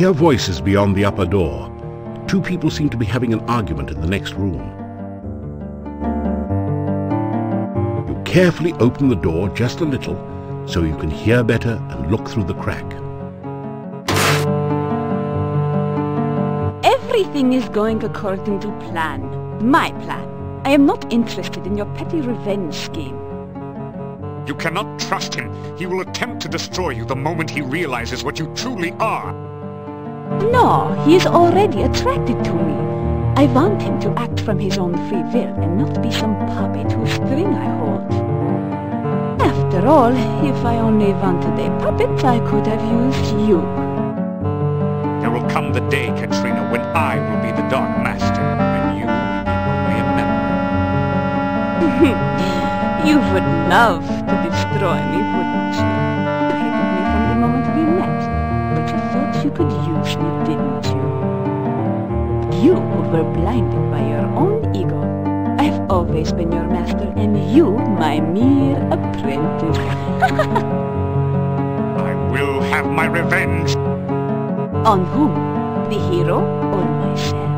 hear voices beyond the upper door. Two people seem to be having an argument in the next room. You carefully open the door just a little so you can hear better and look through the crack. Everything is going according to plan. My plan. I am not interested in your petty revenge scheme. You cannot trust him. He will attempt to destroy you the moment he realizes what you truly are. No, he is already attracted to me. I want him to act from his own free will and not be some puppet whose string I hold. After all, if I only wanted a puppet, I could have used you. There will come the day, Katrina, when I will be the Dark Master, and you will be only a memory. You would love to destroy me, wouldn't you? You hated me from the moment we met, but you thought you could use me, didn't you? You were blinded by your own ego. I have always been your master, and you my mere apprentice. I will have my revenge. On whom? The hero or myself?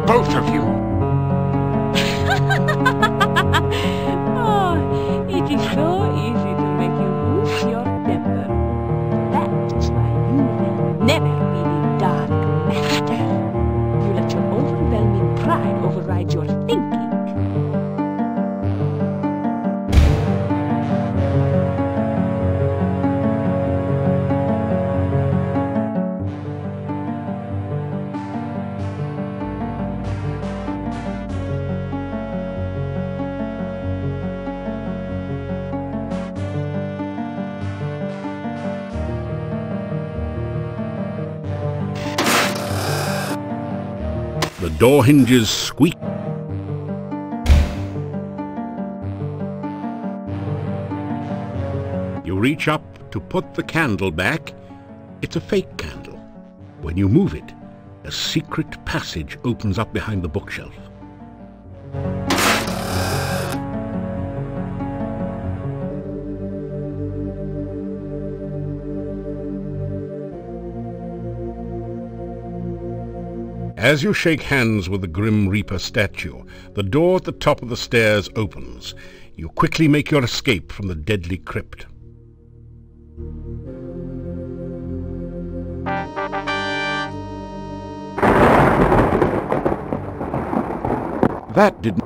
Both of you. Oh, it is so easy to make you lose your temper. That's why you will never be the Dark Master. You let your overwhelming pride override your thinking. The door hinges squeak. You reach up to put the candle back. It's a fake candle. When you move it, a secret passage opens up behind the bookshelf. As you shake hands with the Grim Reaper statue, the door at the top of the stairs opens. You quickly make your escape from the deadly crypt. That didn't...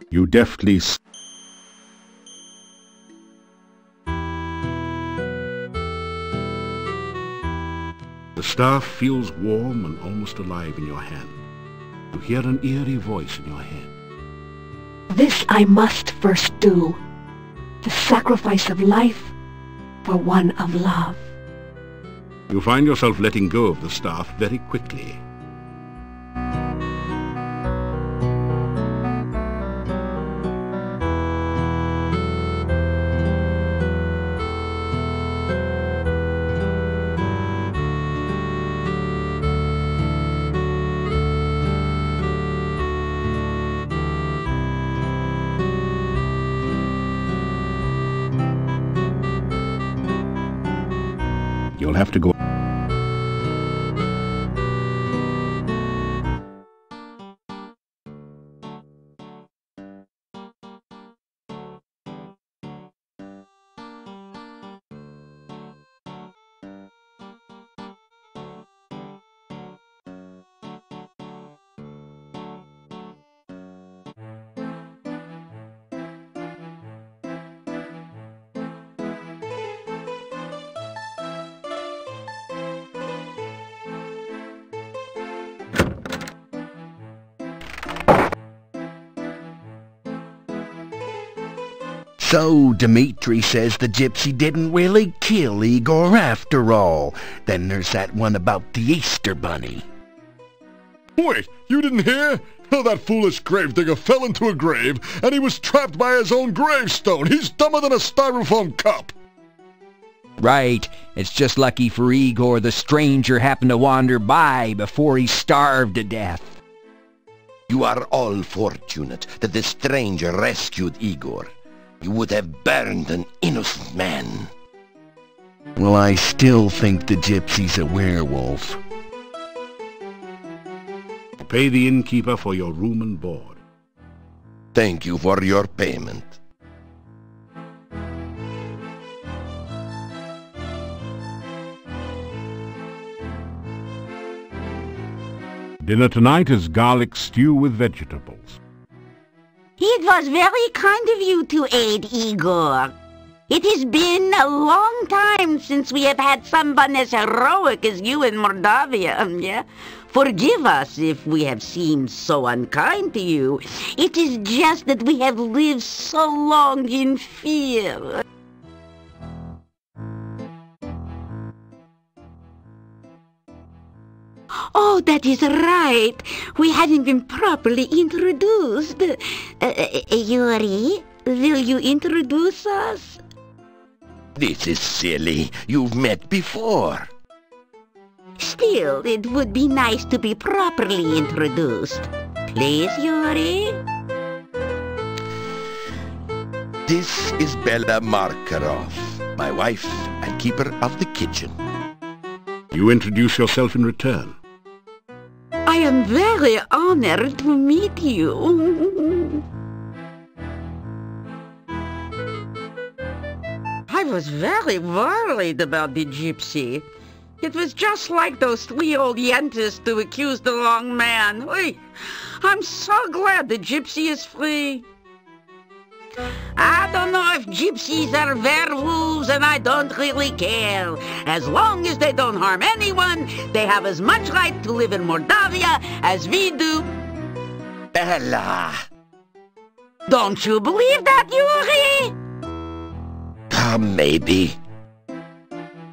You deftly... The staff feels warm and almost alive in your hand. You hear an eerie voice in your head. This I must first do. The sacrifice of life for one of love. You find yourself letting go of the staff very quickly. You'll have to go. So Dmitri says the gypsy didn't really kill Igor after all. Then there's that one about the Easter bunny. Wait, you didn't hear? That foolish gravedigger fell into a grave, and he was trapped by his own gravestone. He's dumber than a styrofoam cup. Right. It's just lucky for Igor the stranger happened to wander by before he starved to death. You are all fortunate that the stranger rescued Igor. You would have burned an innocent man. Well, I still think the gypsy's a werewolf. Pay the innkeeper for your room and board. Thank you for your payment. Dinner tonight is garlic stew with vegetables. It was very kind of you to aid Igor. It has been a long time since we have had someone as heroic as you in Mordavia, yeah? Forgive us if we have seemed so unkind to you. It is just that we have lived so long in fear. Oh, that is right. We hadn't been properly introduced. Yuri, will you introduce us? This is silly. You've met before. Still, it would be nice to be properly introduced. Please, Yuri? This is Bella Markarov, my wife and keeper of the kitchen. You introduce yourself in return. I am very honored to meet you. I was very worried about the gypsy. It was just like those 3 old yentas to accuse the wrong man. Oy, I'm so glad the gypsy is free. I don't know if gypsies are werewolves, and I don't really care. As long as they don't harm anyone, they have as much right to live in Mordavia as we do. Bella! Don't you believe that, Yuri? Maybe.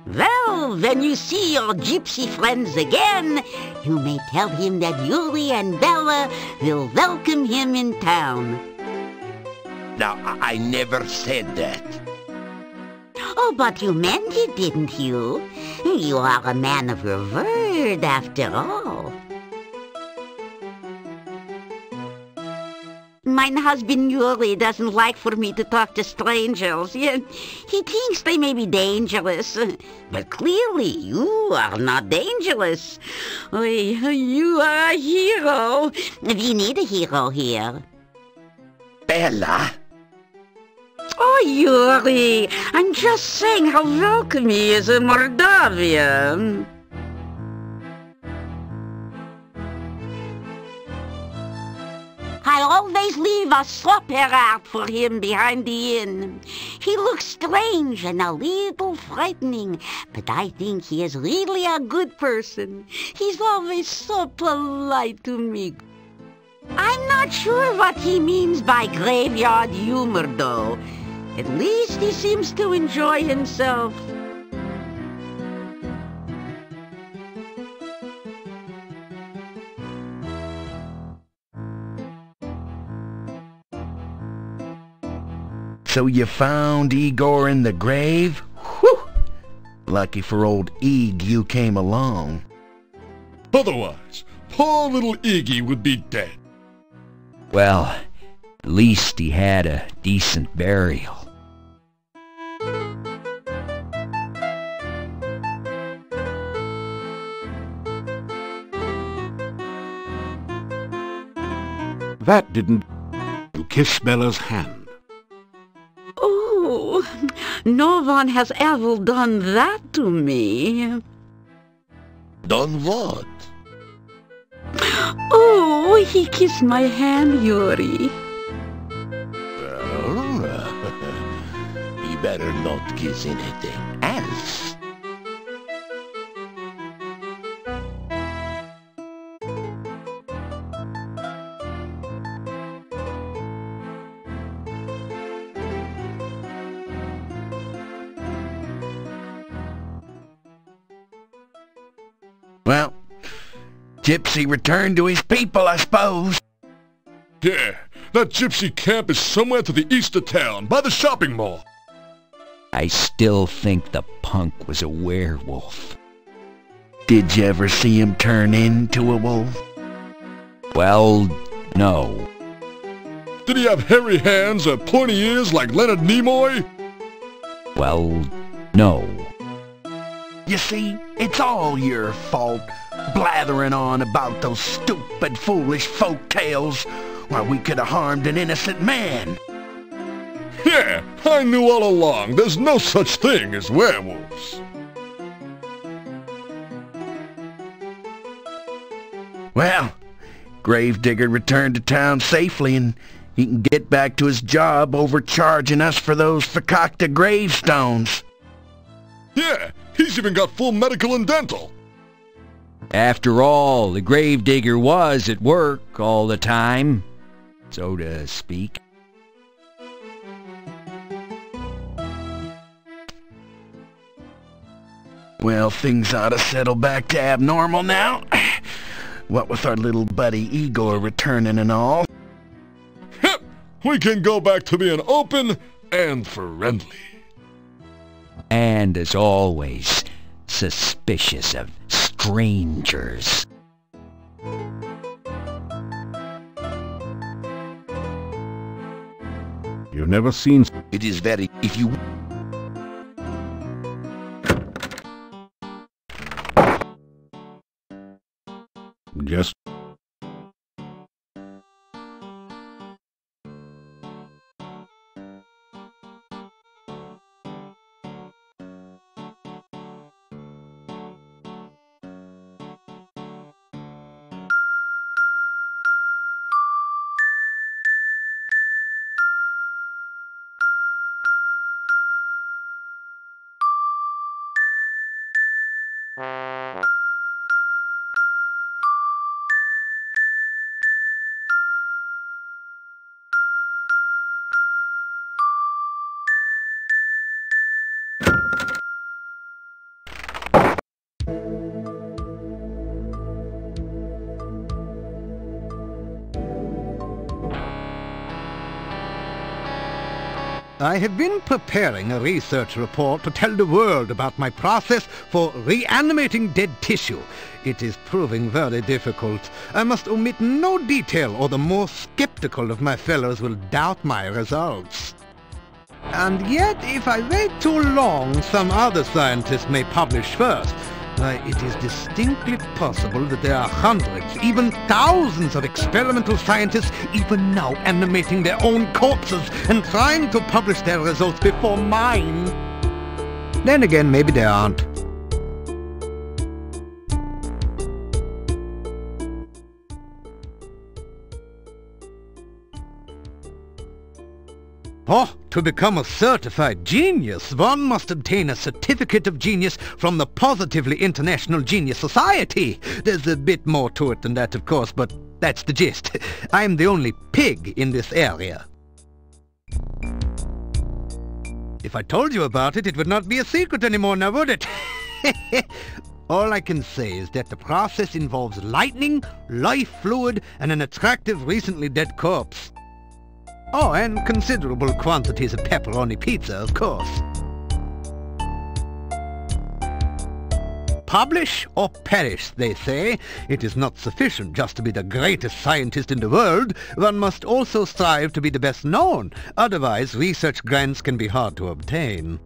Well, when you see your gypsy friends again, you may tell him that Yuri and Bella will welcome him in town. Now, I never said that. Oh, but you meant it, didn't you? You are a man of your word, after all. My husband Yuri doesn't like for me to talk to strangers. He thinks they may be dangerous. But clearly, you are not dangerous. You are a hero. We need a hero here. Bella! Oh, Yuri, I'm just saying how welcome he is in Mordavia. I always leave a supper out for him behind the inn. He looks strange and a little frightening, but I think he is really a good person. He's always so polite to me. I'm not sure what he means by graveyard humor, though. At least he seems to enjoy himself. So you found Igor in the grave? Whew! Lucky for old Ig you came along. Otherwise, poor little Iggy would be dead. Well, at least he had a decent burial. That didn't... You kiss Bella's hand. Oh, no one has ever done that to me. Done what? Oh, he kissed my hand, Yuri. Well, he better not kiss anything else. Well, Gypsy returned to his people, I suppose. Yeah, that gypsy camp is somewhere to the east of town, by the shopping mall. I still think the punk was a werewolf. Did you ever see him turn into a wolf? Well, no. Did he have hairy hands or pointy ears like Leonard Nimoy? Well, no. You see, it's all your fault, blathering on about those stupid, foolish folk tales, while we could have harmed an innocent man. Yeah, I knew all along there's no such thing as werewolves. Well, Gravedigger returned to town safely, and he can get back to his job overcharging us for those fakakta gravestones. Yeah, he's even got full medical and dental. After all, the gravedigger was at work all the time, so to speak. Well, things ought to settle back to abnormal now. What with our little buddy Igor returning and all. Hep, we can go back to being open and friendly. And as always, suspicious of strangers. You've never seen... It is very... if you... Just... I have been preparing a research report to tell the world about my process for reanimating dead tissue. It is proving very difficult. I must omit no detail, or the more skeptical of my fellows will doubt my results. And yet, if I wait too long, some other scientists may publish first. Why, it is distinctly possible that there are hundreds, even thousands of experimental scientists even now animating their own corpses and trying to publish their results before mine. Then again, maybe there aren't. Oh, to become a certified genius, one must obtain a certificate of genius from the Positively International Genius Society. There's a bit more to it than that, of course, but that's the gist. I'm the only pig in this area. If I told you about it, it would not be a secret anymore now, would it? All I can say is that the process involves lightning, life fluid, and an attractive, recently dead corpse. Oh, and considerable quantities of pepperoni pizza, of course. Publish or perish, they say. It is not sufficient just to be the greatest scientist in the world. One must also strive to be the best known. Otherwise, research grants can be hard to obtain.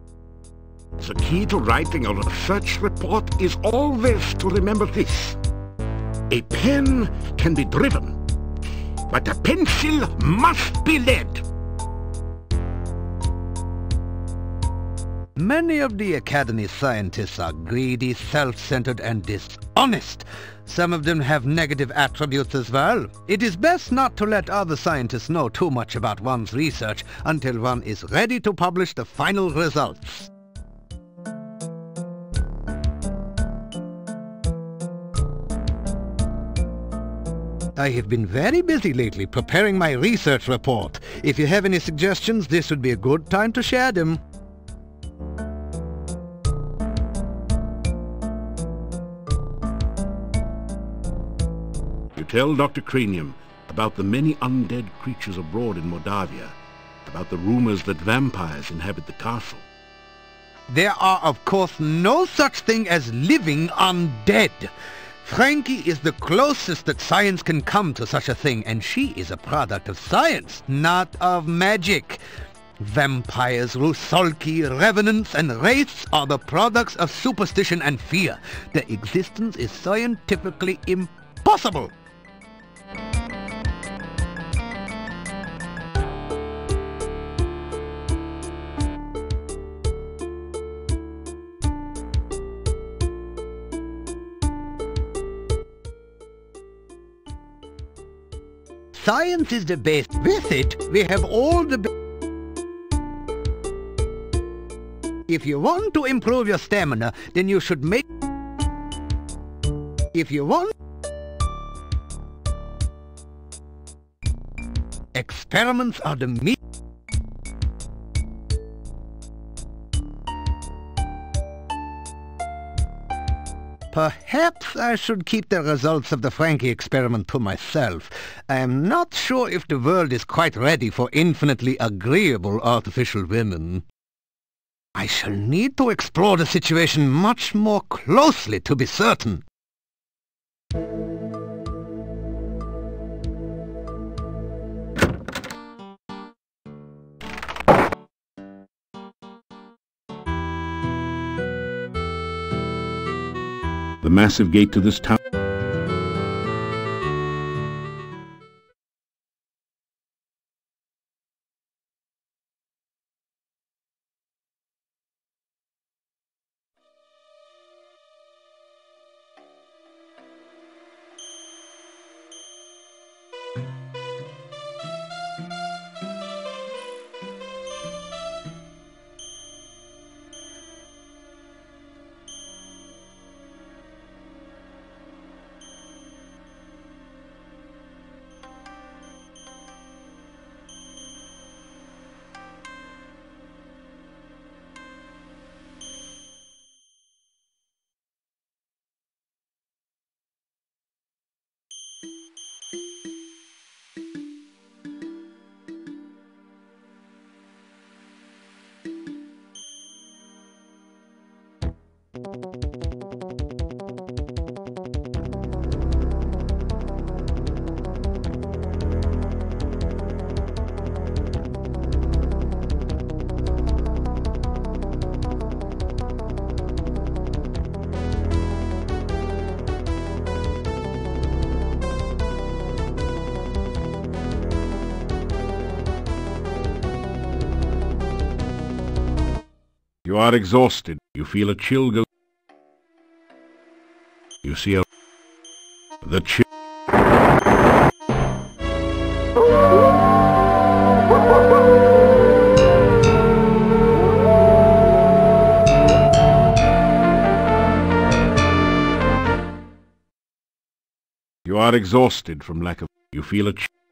The key to writing a research report is always to remember this. A pen can be driven, but a pencil must be led. Many of the Academy scientists are greedy, self-centered, and dishonest. Some of them have negative attributes as well. It is best not to let other scientists know too much about one's research until one is ready to publish the final results. I have been very busy lately preparing my research report. If you have any suggestions, this would be a good time to share them. Tell Dr. Cranium about the many undead creatures abroad in Moldavia, about the rumors that vampires inhabit the castle. There are, of course, no such thing as living undead. Frankie is the closest that science can come to such a thing, and she is a product of science, not of magic. Vampires, rusalki, revenants, and wraiths are the products of superstition and fear. Their existence is scientifically impossible. Science is the best. With it, we have all the If you want to improve your stamina, then you should make... If you want... Experiments are the meat... Perhaps I should keep the results of the Frankie experiment to myself. I am not sure if the world is quite ready for infinitely agreeable artificial women. I shall need to explore the situation much more closely to be certain. The massive gate to this town... You are exhausted. You feel a chill go... You see the chill... You are exhausted from lack of... You feel a chill...